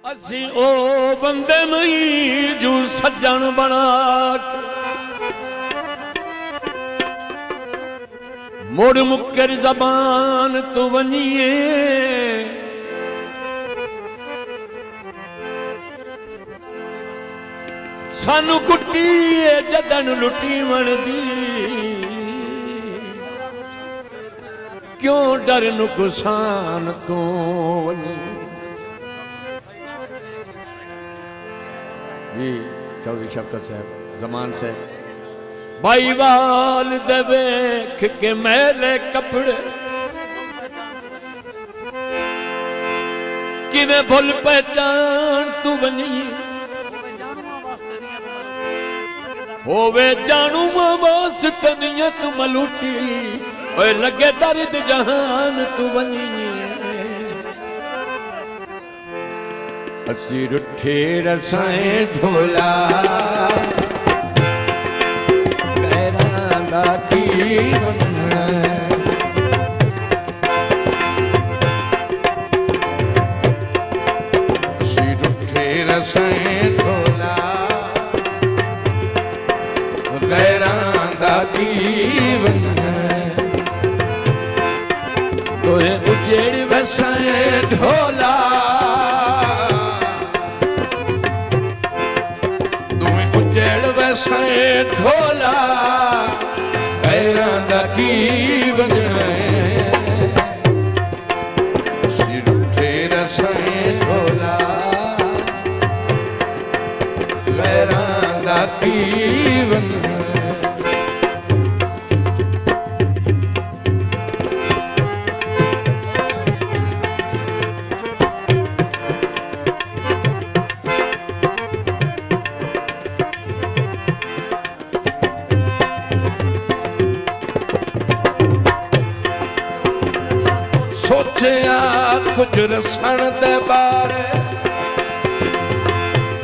असी ओ बंदे नहीं जो सज्जन बना मुड़ मुकर जबान तू वनिए सानू कुट्टी जदन लुटी वणदी क्यों डर नुकसान तो वनी जी चौधरी शफकत साहब जमान से भाई वाल दे वेख के मेरे कपड़े किवें भुल पहचान तू बनी होवे जानू वास्ते नियत मलूटी ओए लगे दर्द जहान तू बनी असी रुठे रसाए ढोला गैरां की असी रुठे रसाए ढोला गैरां की तोहे उजेड़ वसाए ढोला वसाए ढोला गैरां दा की वजना सिर उठे रसाए ढोला गैरां दा की वजना सोचिया कुछ रसण दे बारे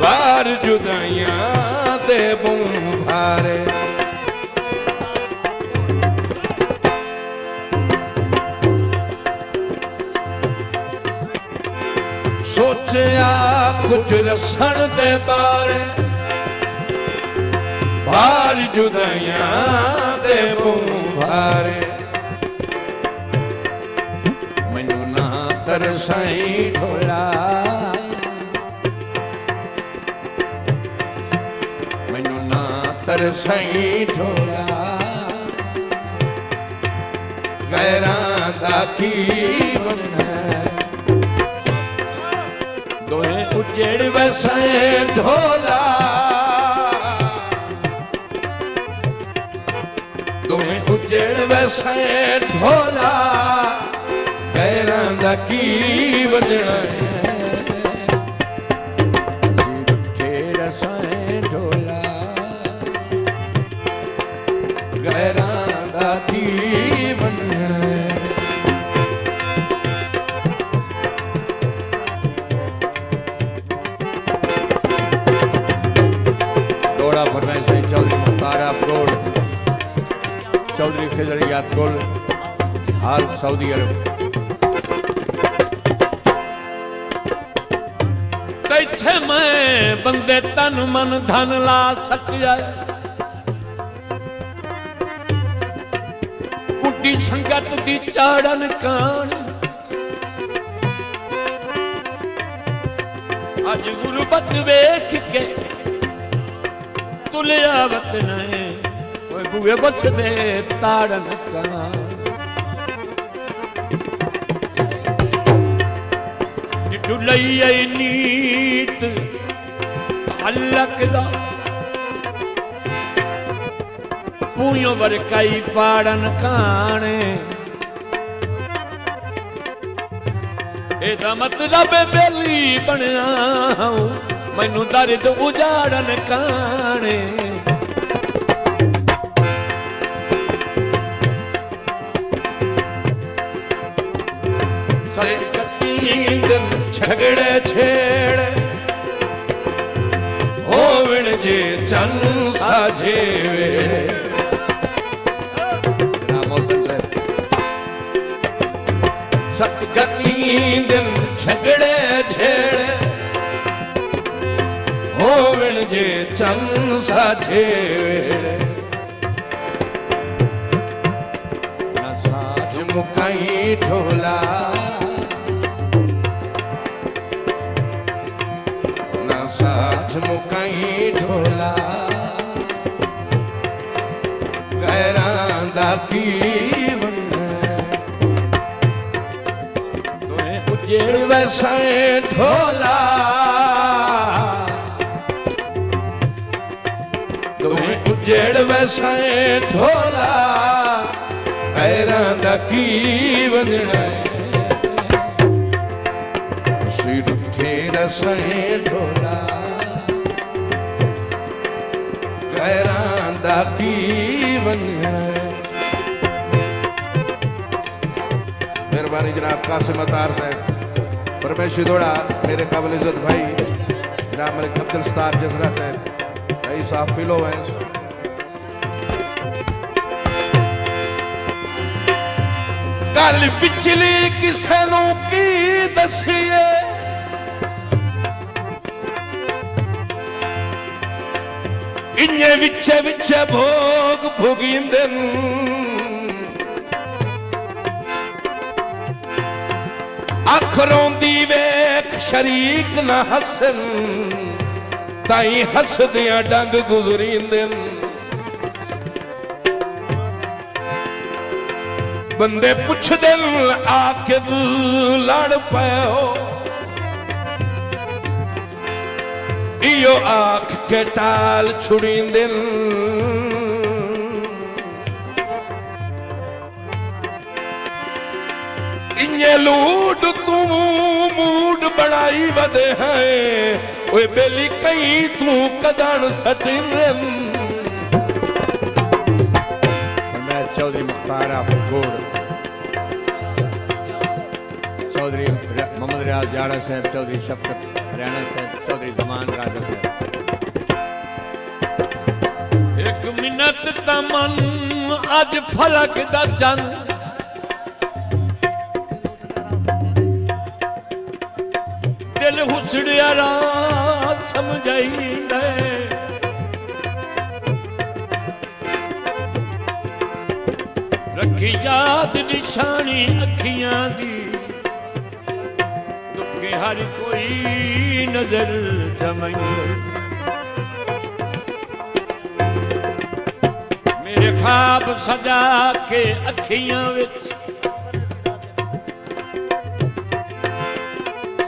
बार जुदाइयां दे बुंभारे सोचिया कुछ रसण दे बारे बार जुदाइयां दे बुंभारे तरसाई ढोला मैनू ना तरसाई ढोला गैरां दा की वना दोए उजेड़ वसाए ढोला दोए उजेड़ वसाए ढोला गैरां दा की वजना रुठे रसाए ढोला गैरां दा की वजना दौड़ा फरमाए से चौधरी मुख्तार अफरोड चौधरी खिजर यादगुल हाल सऊदी अरब इत्थे मैं बंदे तन मन धन ला सकिया कुटी संगत दी चाड़न कान अज गुरबत वेख के तुलिया वतन बुए बसदे ताड़न कान डुलई नीत अलक दा पूयो वरकाई पाड़न काने एदा मतलब बेली बनया मैनू दर्द उजाड़न काने झगड़े छेड़ होवण जे चन साझे वेड़े सत गती दिन झगड़े छेड़ जे चंद साझे वेड़े न साथ मुकाई ढोला न साथ मुकाई ढोला गैरां दा की उजेड़ वैसा ढोला तुम्हें उजेड़ वैसा ढोला गैरां दा की वंदना सिर थे रसाए ढोला गैरां दा की वंदना। मेहरबानी जनाब कासिम अतार साहब फरमाइशी दौड़ा मेरे काबिल इज्जत भाई जनाब मलिक अब्दुल सत्तार जसरा साहब रईस साहब पिलो वैंस गल पिछली किसे नू की दसीए इन्ने विचे विचे भोग भुगींदे अख रोंदी वेख शरीक न हसन ताई हसदियां डंग गुजरींदे बंदे पुछदे आके लड़ पाओ इयो आख के टाल छुड़ींदे इन्ने लूट तू मूड बनाई वदे हैं ओए बेली कई तू कदन सटिन मैं चौधरी मुख्तार आफगोड़ चौधरी मोहम्मद रियाज जाड़ा साहब चौधरी शफकत हरियाणा साहब चौधरी जमान राजा साहब एक मिनट तमन अज फलक दा चंद दिल हुसड़िया रा समझाई दे रखी याद निशानी अखियां दी दुखे हर कोई नजर जमाई मेरे ख्वाब सजा के अखियां विच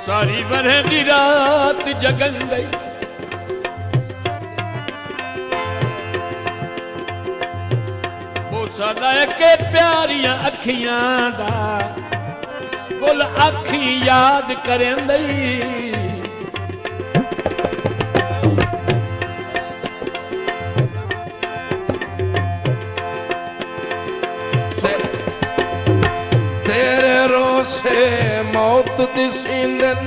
सारी बरह दी रात जगन गई बोसा लैके प्यारियां अखियां दा कुल अखी याद करें दई तेरे रोसे मौत दिसींदन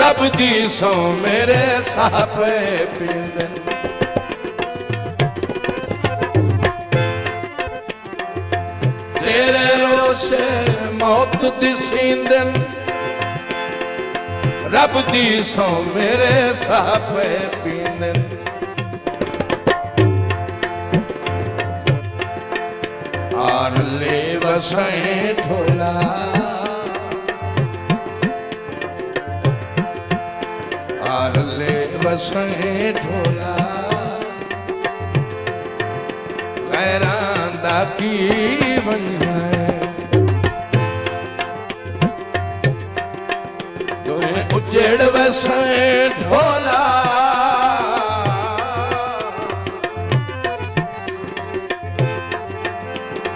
रब दी सो मेरे साफे पींदन तेरे रोसे मौत दिसींदन रब दी सो मेरे साफे पींदन आर ले वसाए ढोला आर ले वसाए ढोला गैरां दा की बनना तुम्हें उजेड़ वसाए ढोला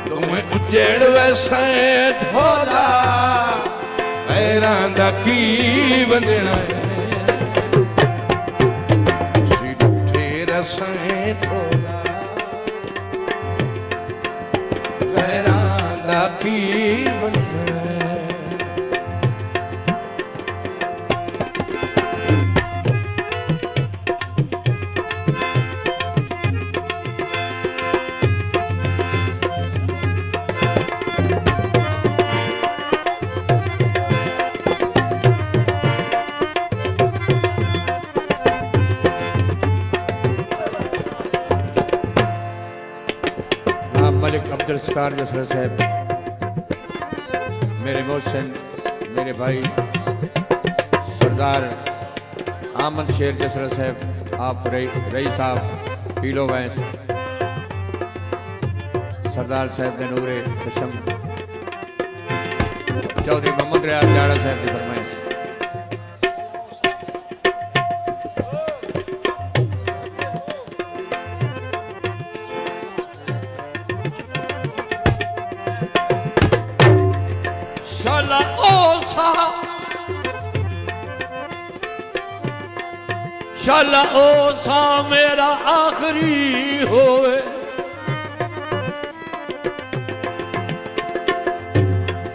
तुम्हें उजेड़ वसाए ढोला गैरां दा की बनना रसाए ढोला गैरां दा की बनना उस्ताद जसरा साहब, मेरे मोहसिन, मेरे भाई सरदार आमन शेर जसरा साहब, आप रई साहब पीलो वैंस, सरदार साहब ने नूरे कशम, चौधरी मोहम्मद रियाज जाड़ा साहब की फरमाइश। शाला ओ सा मेरा आखिरी होए,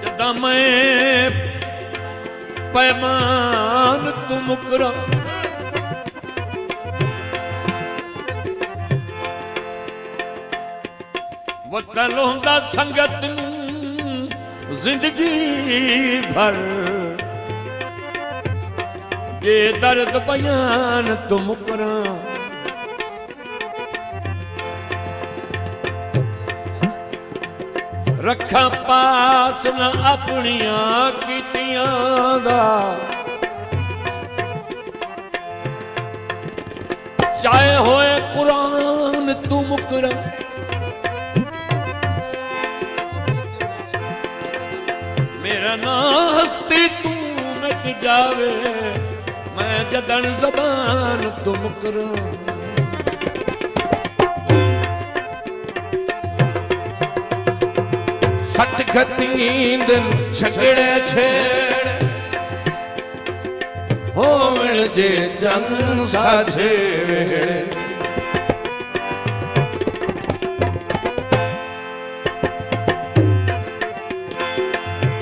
जदा मैं पैमान तू मुकरा, वतन होंदा संगत जिंदगी भर, जे दर्द बयान तुम करा, रखा पास न अपनिया कीतियां दा, चाहे होए कुरान तुम करा, मेरा ना हस्ती तू मिट जावे, मैं जदन जबान तुम करो। सट दिन झगड़े छेड़, होवण जे जन साझे वेड़े,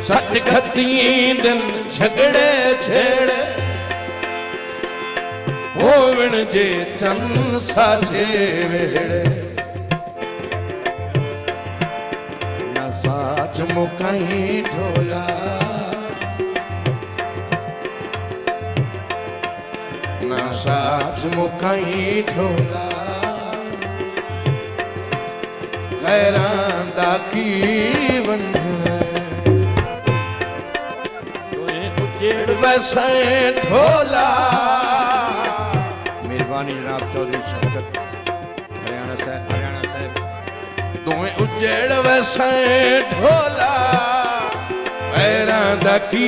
सट दिन झगड़े छेड़, होवण जे चन साझे वेड़े, न साच मुकाई ढोला, न साच मुकाई ढोला, गैरां दा की वंडना, वैसे ढोला। मेहरबानी जनाब चौधरी शफकत हरियाणा साहब, दोवें उजेड़ वैसे ढोला, पैरां दा की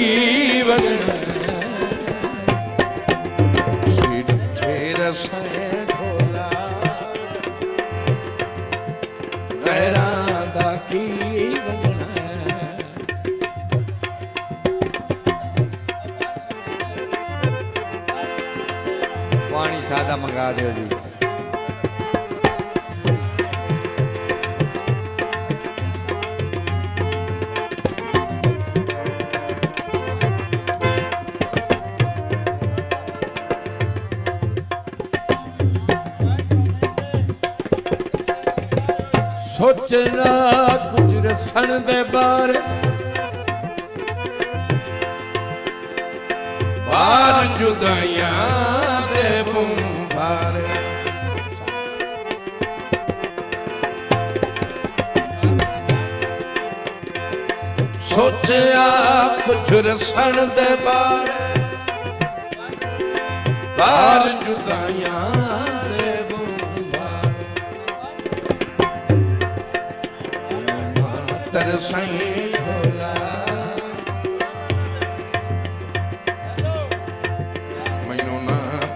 वंडना, सीट ठेर से ढोला, पैरां दा की वंडना। पानी सादा मंगा दो जी। सोचना कुछ रसन दे बारे, बार जुदाइयां दे बुंभारे, सोचा कुछ रसन दे बारे, बार जुदाइयां दे बुंभारे, तरसाई ढोला,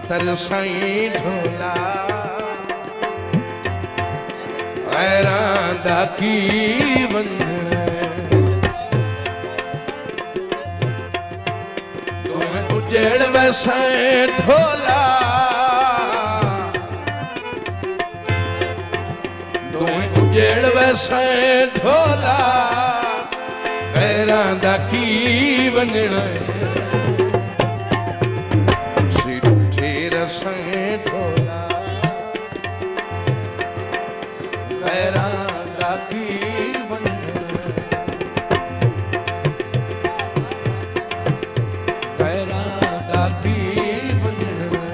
तरसाई ढोला, गैरां दा की वंडना, दोवें उजेड़ वैसे ढोला, दोवें उजेड़ वैसे ढोला, गैरां दा की वंडना, से ढोला, गैरां दा की वंडना, गैरां दा की वंडना,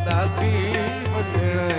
दा की वंडना।